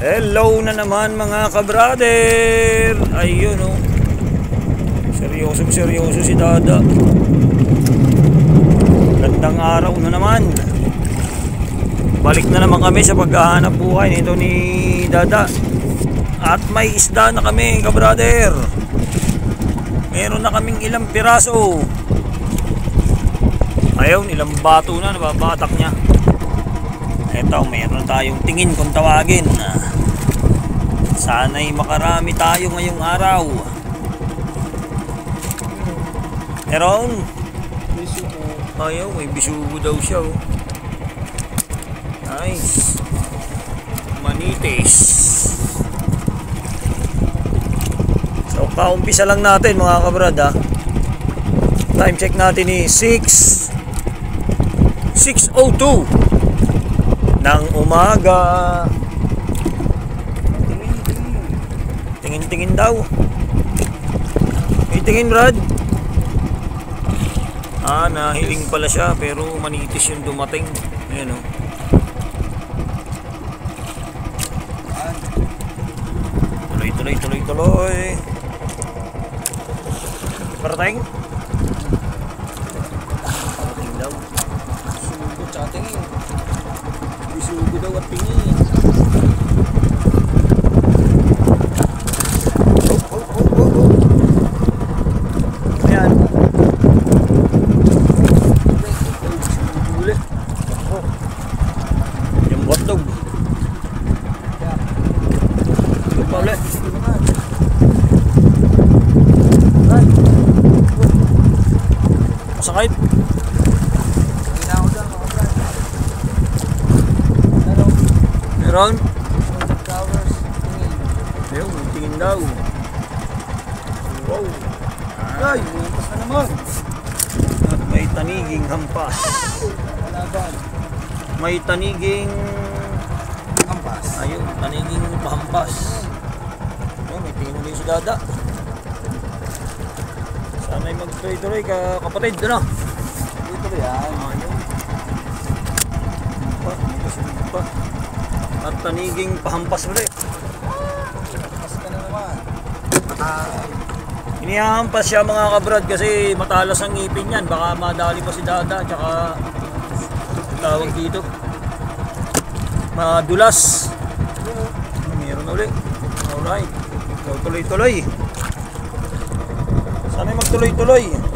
Hello na naman mga kabrader. Ayun oh. Seryoso si Dada. Gandang araw na naman. Balik na naman kami sa paghahanap buhay nito ni Dada. At may isda na kami kabrader. Meron na kaming ilang piraso. Ayun, ilang bato na nababatak niya. Eto, meron tayong tingin kung tawagin. Sana'y makarami tayo ngayong araw. Meron? Ayaw, may bisugo daw siya oh. Nice. Manitis. So, kaumpisa lang natin mga kabrad ha. Time check natin ni 6:02 ng umaga. Tingin daw. May tingin Brad. Nahiling pala siya pero manitis yung dumating. Ayan o. Tuloy. Parating daw. Sugo sa tingin. Bisugo daw at tingin. Ayan. Yung botdog. Ito pa ulit. Masakit. Meron? Ayun, tingin daw. Wow. Ay, hampas na naman. At may taniging hampas. May taniging hampas. Ayun, taniging pahampas. Ayun, may tingin ulit si Dada. Sana'y magtuloy-tuloy ka kapatid. Ano? Tuloy-tuloy yan. Ayun. Pa. At taniging pahampas ulit. Hampas ka na naman. Inihahampas siya mga kabrad kasi matalas ang ngipin yan. Baka madali pa si Dada. Tsaka tawag dito madulas. Meron ulit. Alright. So, tuloy-tuloy. Sana'y magtuloy-tuloy.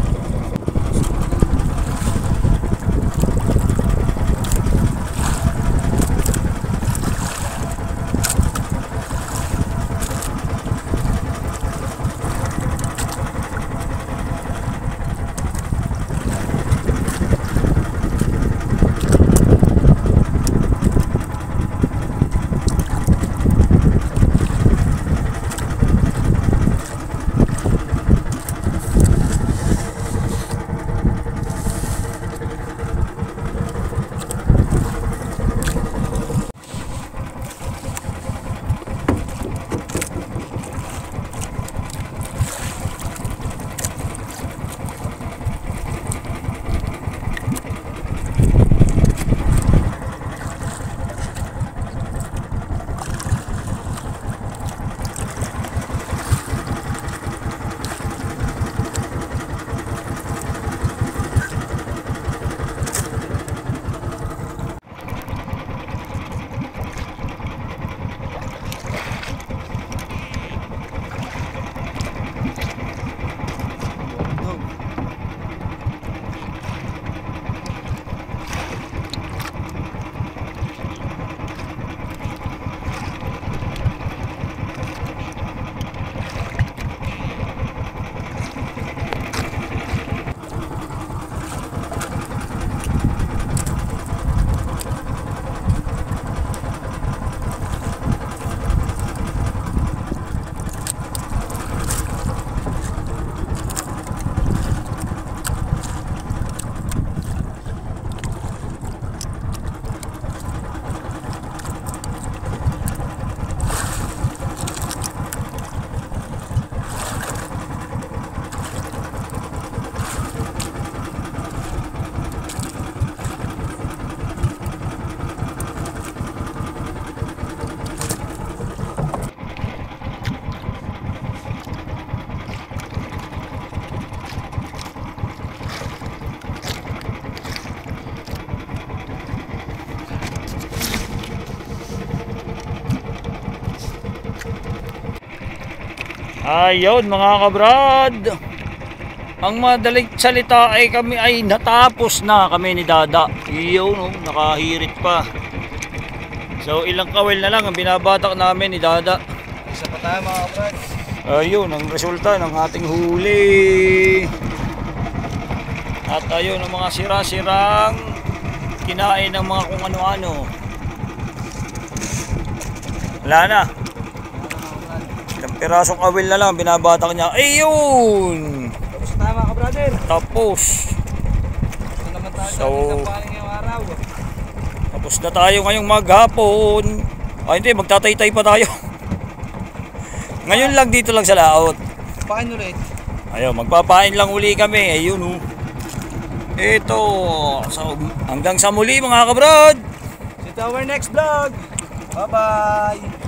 Ayun mga kabrad. Ang madaling salita ay kami ay natapos na kami ni Dada. Iyon, oh, nakahirit pa. So ilang kawil na lang ang binabatak namin ni Dada. Isa pa tayo mga kabrad. Ayun ang resulta ng ating huli. At ayun ang mga sira-sirang kinain ng mga kung ano-ano. Wala na. Ilang pirasong kawil na lang binabatak niya. Ayun! Tapos tayo mga kabrader. Tapos. Ito naman tayo So, sa paling ngayong araw. tapos na tayo ngayong maghapon. Ay hindi, magtataytay pa tayo. Ngayon lang dito lang sa laot. Paano ulit? Ayun, magpapain lang uli kami. Ayun oh. Ito. So, hanggang sa muli mga kabrad. See you to our next vlog. Bye bye.